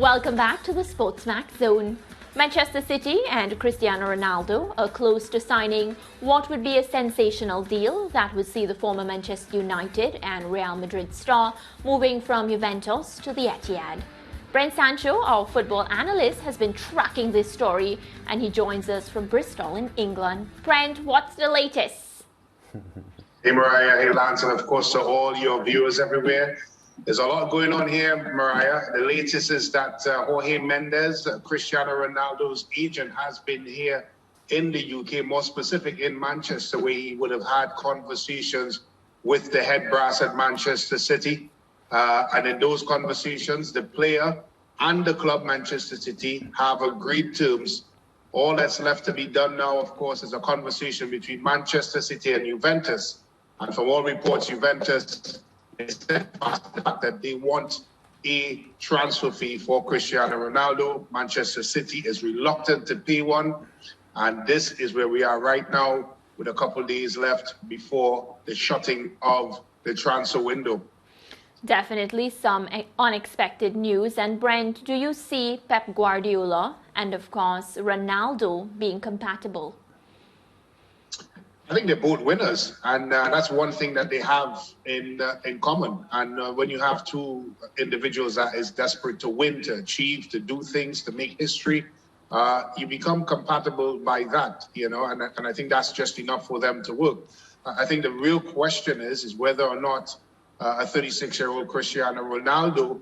Welcome back to the Sportsmax Zone. Manchester City and Cristiano Ronaldo are close to signing what would be a sensational deal that would see the former Manchester United and Real Madrid star moving from Juventus to the Etihad. Brent Sancho, our football analyst, has been tracking this story and he joins us from Bristol in England. Brent, what's the latest? Hey Mariah, hey Lance, and of course to all your viewers everywhere. There's a lot going on here, Mariah. The latest is that Jorge Mendes, Cristiano Ronaldo's agent, has been here in the UK, more specific in Manchester, where he would have had conversations with the head brass at Manchester City. And in those conversations, the player and the club, Manchester City, have agreed terms. All that's left to be done now, of course, is a conversation between Manchester City and Juventus. And from all reports, Juventus is the fact that they want a transfer fee for Cristiano Ronaldo. Manchester City is reluctant to pay one. And this is where we are right now, with a couple of days left before the shutting of the transfer window. Definitely some unexpected news. And Brent, do you see Pep Guardiola and, of course, Ronaldo being compatible? I think they're both winners, and that's one thing that they have in common. And when you have two individuals that is desperate to win, to achieve, to do things, to make history, you become compatible by that, you know, and I think that's just enough for them to work. I think the real question is whether or not a 36-year-old Cristiano Ronaldo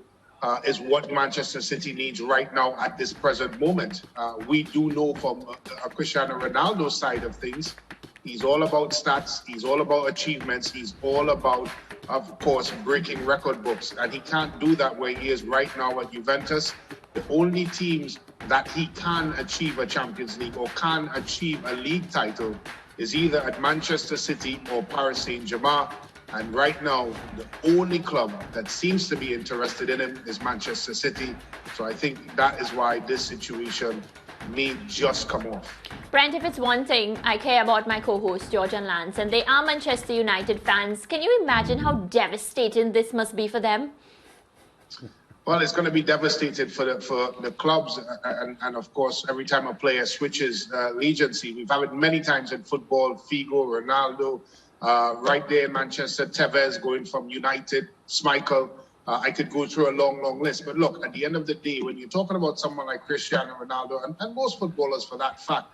is what Manchester City needs right now at this present moment. We do know from a Cristiano Ronaldo side of things, he's all about stats, he's all about achievements, he's all about, of course, breaking record books. And he can't do that where he is right now at Juventus. The only teams that he can achieve a Champions League or can achieve a league title is either at Manchester City or Paris Saint-Germain. And right now, the only club that seems to be interested in him is Manchester City. So I think that is why this situation may just come off. Brent, if it's one thing I care about my co-host George and Lance, and they are Manchester United fans, can you imagine how devastating this must be for them? Well, it's going to be devastating for the clubs, and of course, every time a player switches allegiance, we've had it many times in football. Figo, Ronaldo, right there in Manchester, Tevez going from United, Schmeichel. I could go through a long, long list. But look, at the end of the day, when you're talking about someone like Cristiano Ronaldo, and most footballers for that fact,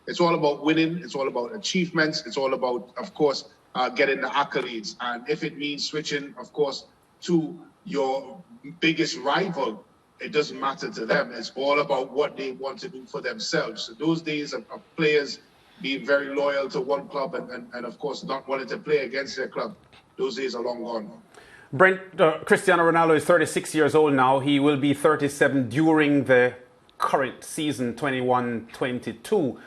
it's all about winning, it's all about achievements, it's all about, of course, getting the accolades. And if it means switching, of course, to your biggest rival, it doesn't matter to them. It's all about what they want to do for themselves. So those days of players being very loyal to one club and of course, not wanting to play against their club, those days are long gone. Brent, Cristiano Ronaldo is 36 years old now. He will be 37 during the current season, 21-22.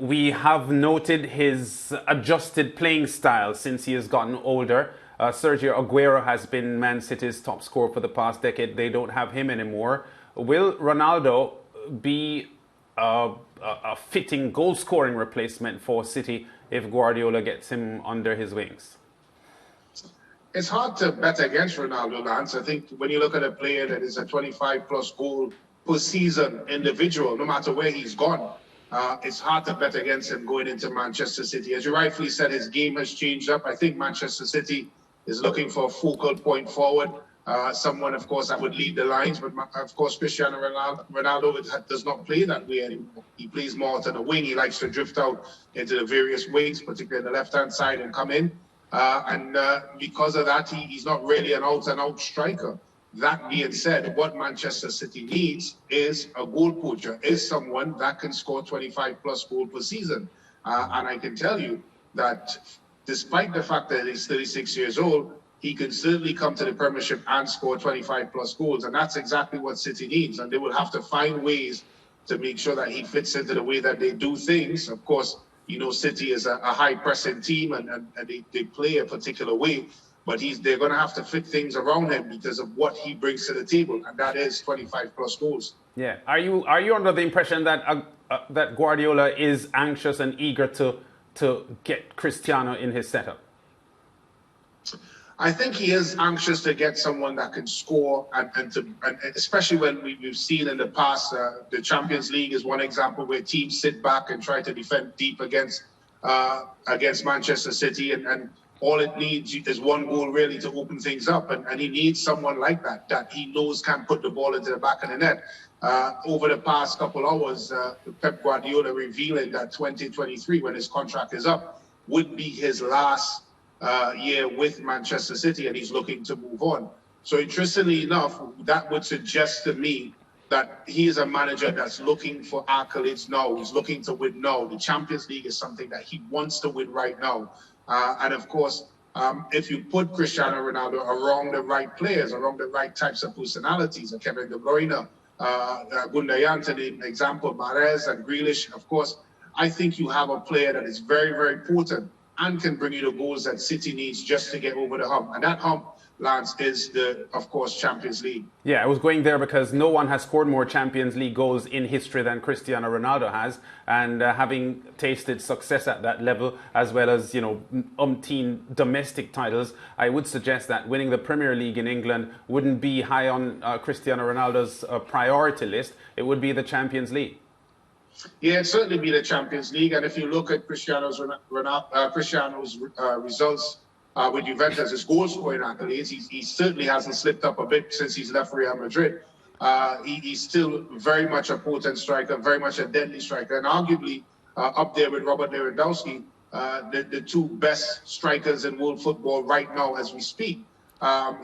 We have noted his adjusted playing style since he has gotten older. Sergio Aguero has been Man City's top scorer for the past decade. They don't have him anymore. Will Ronaldo be a fitting goal-scoring replacement for City if Guardiola gets him under his wings? It's hard to bet against Ronaldo, Lance. I think when you look at a player that is a 25-plus goal per season individual, no matter where he's gone, it's hard to bet against him going into Manchester City. As you rightfully said, his game has changed up. I think Manchester City is looking for a focal point forward, someone, of course, that would lead the lines. But, of course, Cristiano Ronaldo does not play that way anymore. He plays more to the wing. He likes to drift out into the various wings, particularly the left-hand side, and come in. And because of that, he's not really an out-and-out striker. That being said, what Manchester City needs is a goal poacher, is someone that can score 25-plus goals per season. And I can tell you that despite the fact that he's 36 years old, he can certainly come to the Premiership and score 25-plus goals. And that's exactly what City needs. And they will have to find ways to make sure that he fits into the way that they do things. Of course, you know, City is a high-pressing team and they play a particular way. But they're going to have to fit things around him because of what he brings to the table, and that is 25-plus goals. Yeah. Are you under the impression that that Guardiola is anxious and eager to get Cristiano in his setup? I think he is anxious to get someone that can score, and especially when we've seen in the past, the Champions League is one example where teams sit back and try to defend deep against Manchester City, and all it needs is one goal really to open things up, and he needs someone like that he knows can put the ball into the back of the net. Over the past couple hours, Pep Guardiola revealing that 2023, when his contract is up, would be his last year with Manchester City, and he's looking to move on. So interestingly enough, that would suggest to me that he is a manager that's looking for accolades now. He's looking to win now. The Champions League is something that he wants to win right now. And of course, if you put Cristiano Ronaldo around the right players, around the right types of personalities, Kevin De Bruyne, Gundogan, to name an example, Mahrez and Grealish, of course, I think you have a player that is very, very potent and can bring you the goals that City needs just to get over the hump. And that hump, Lance, is of course, Champions League. Yeah, I was going there because no one has scored more Champions League goals in history than Cristiano Ronaldo has. And having tasted success at that level, as well as, umpteen domestic titles, I would suggest that winning the Premier League in England wouldn't be high on Cristiano Ronaldo's priority list. It would be the Champions League. Yeah, it'd certainly be the Champions League. And if you look at Cristiano's results with Juventus, his goal scoring accolades, he certainly hasn't slipped up a bit since he's left Real Madrid. He's still very much a potent striker, very much a deadly striker, and arguably up there with Robert Lewandowski, the two best strikers in world football right now as we speak.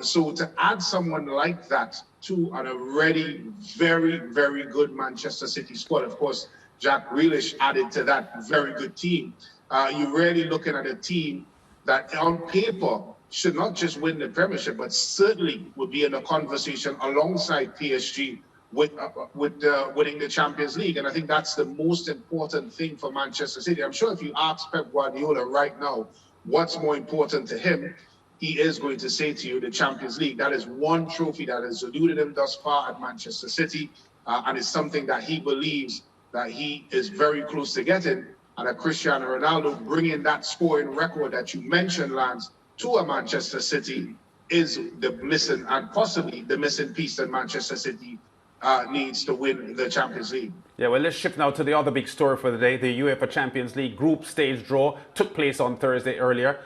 So to add someone like that to an already very, very good Manchester City squad, of course, Jack Grealish added to that very good team. You're really looking at a team that on paper should not just win the Premiership, but certainly would be in a conversation alongside PSG with winning the Champions League. And I think that's the most important thing for Manchester City. I'm sure if you ask Pep Guardiola right now what's more important to him, he is going to say to you the Champions League. That is one trophy that has eluded him thus far at Manchester City, and it's something that he believes that he is very close to getting. And that Cristiano Ronaldo bringing that scoring record that you mentioned, Lance, to a Manchester City is the missing, and possibly the missing piece that Manchester City needs to win the Champions League. Yeah, well, let's shift now to the other big story for the day. The UEFA Champions League Group Stage draw took place on Thursday earlier.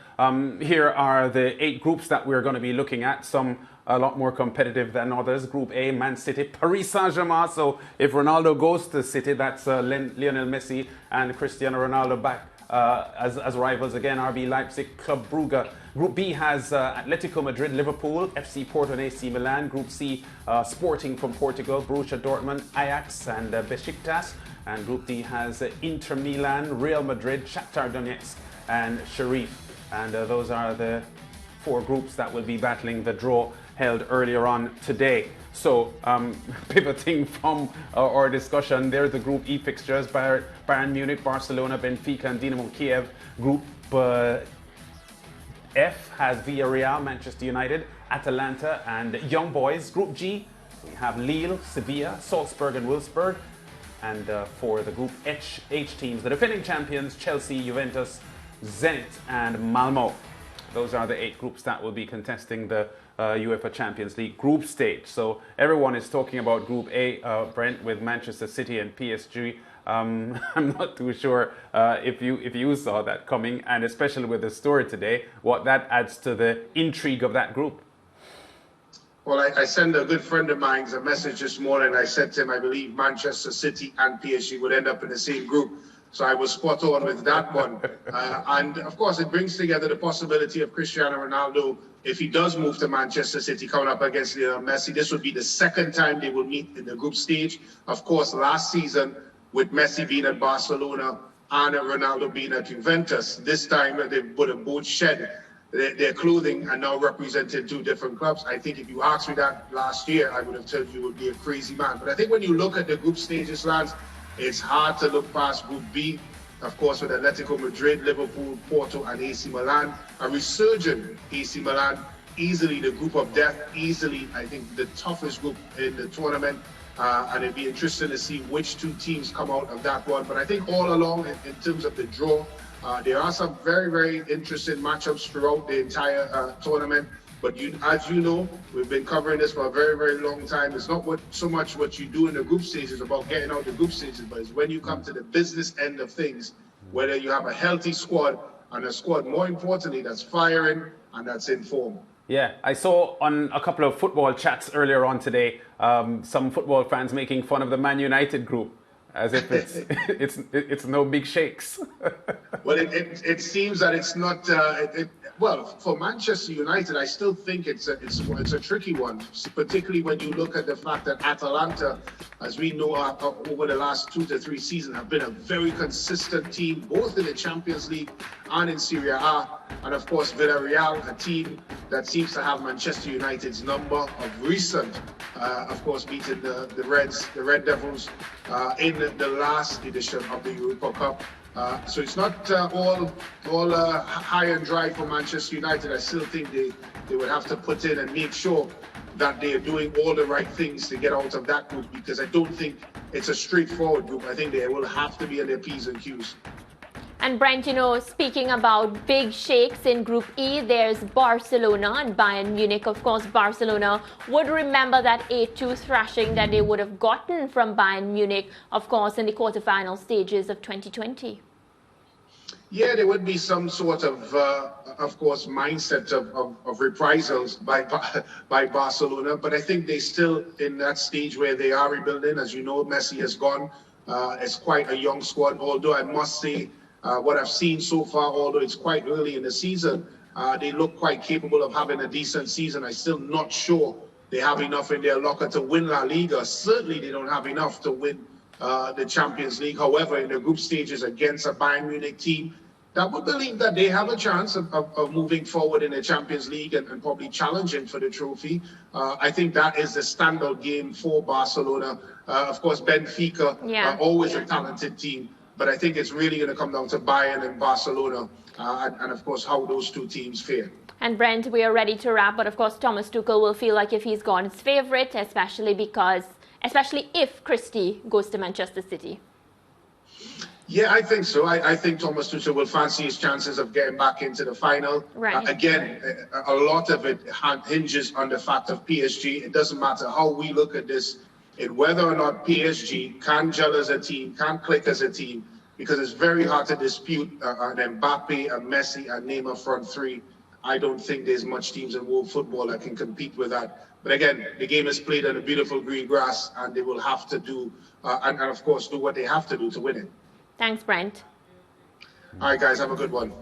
Here are the 8 groups that we're going to be looking at. Some a lot more competitive than others. Group A, Man City, Paris Saint-Germain. So if Ronaldo goes to City, that's Lionel Messi and Cristiano Ronaldo back as rivals again. RB Leipzig, Club Brugge. Group B has Atletico Madrid, Liverpool, FC Porto and AC Milan. Group C, Sporting from Portugal, Borussia Dortmund, Ajax and Besiktas. And Group D has Inter Milan, Real Madrid, Shakhtar Donetsk and Sheriff. And those are the 4 groups that will be battling the draw held earlier on today. So pivoting from our discussion, there's the Group E fixtures: Bayern Munich, Barcelona, Benfica and Dinamo Kiev. Group F has Villarreal, Manchester United, Atalanta and Young Boys. Group G, we have Lille, Sevilla, Salzburg and Wolfsburg. And for the Group H teams, the defending champions, Chelsea, Juventus, Zenit and Malmo. Those are the 8 groups that will be contesting the UEFA Champions League group stage. So everyone is talking about Group A, Brent, with Manchester City and PSG. I'm not too sure if you saw that coming, and especially with the story today, what that adds to the intrigue of that group. Well, I sent a good friend of mine a message this morning. I said to him, I believe Manchester City and PSG would end up in the same group. So I was spot on with that one. And of course, it brings together the possibility of Cristiano Ronaldo, if he does move to Manchester City, coming up against Lionel Messi. This would be the second time they will meet in the group stage. Of course, last season, with Messi being at Barcelona and Ronaldo being at Juventus, this time they would have both shed their clothing and now represented 2 different clubs. I think if you asked me that last year, I would have told you would be a crazy man. But I think when you look at the group stages, Lance, it's hard to look past Group B, of course, with Atletico Madrid, Liverpool, Porto and AC Milan. A resurgent AC Milan, easily the group of death, easily, I think, the toughest group in the tournament. And it'd be interesting to see which 2 teams come out of that one. But I think all along, in terms of the draw, there are some very, very interesting matchups throughout the entire tournament. But as you know, we've been covering this for a very, very long time. It's not so much what you do in the group stages about getting out the group stages, but it's when you come to the business end of things, whether you have a healthy squad and a squad, more importantly, that's firing and that's in form. Yeah, I saw on a couple of football chats earlier on today, some football fans making fun of the Man United group, as if it's no big shakes. Well, it seems that it's not. Well, for Manchester United, I still think it's a tricky one, particularly when you look at the fact that Atalanta, as we know, over the last 2 to 3 seasons, have been a very consistent team, both in the Champions League and in Serie A. And of course, Villarreal, a team that seems to have Manchester United's number of recent, of course, beating the Red Devils in the last edition of the Europa Cup. So it's not all high and dry for Manchester United. I still think they would have to put in and make sure that they are doing all the right things to get out of that group, because I don't think it's a straightforward group. I think they will have to be on their P's and Q's. And Brent, speaking about big shakes in Group E, there's Barcelona and Bayern Munich. Of course, Barcelona would remember that 8-2 thrashing that they would have gotten from Bayern Munich, of course, in the quarterfinal stages of 2020. Yeah, there would be some sort of course, mindset of reprisals by Barcelona, but I think they still in that stage where they are rebuilding. As you know, Messi has gone. It's quite a young squad, although I must say, what I've seen so far, although it's quite early in the season, they look quite capable of having a decent season. I'm still not sure they have enough in their locker to win La Liga. Certainly they don't have enough to win the Champions League. However, in the group stages against a Bayern Munich team, that would believe that they have a chance of moving forward in the Champions League and probably challenging for the trophy. I think that is the standout game for Barcelona. Of course, Benfica, always a talented team. But I think it's really going to come down to Bayern and Barcelona and, of course, how those two teams fare. And Brent, we are ready to wrap. But, of course, Thomas Tuchel will feel like if he's gone, it's favourite, especially if Christie goes to Manchester City. Yeah, I think so. I think Thomas Tuchel will fancy his chances of getting back into the final. Right. Again, a lot of it hinges on the fact of PSG. It doesn't matter how we look at this, in whether or not PSG can gel as a team, can click as a team, because it's very hard to dispute an Mbappe, a Messi, and Neymar front three. I don't think there's much teams in world football that can compete with that. But again, the game is played on a beautiful green grass, and they will have to do, and of course, do what they have to do to win it. Thanks, Brent. All right, guys, have a good one.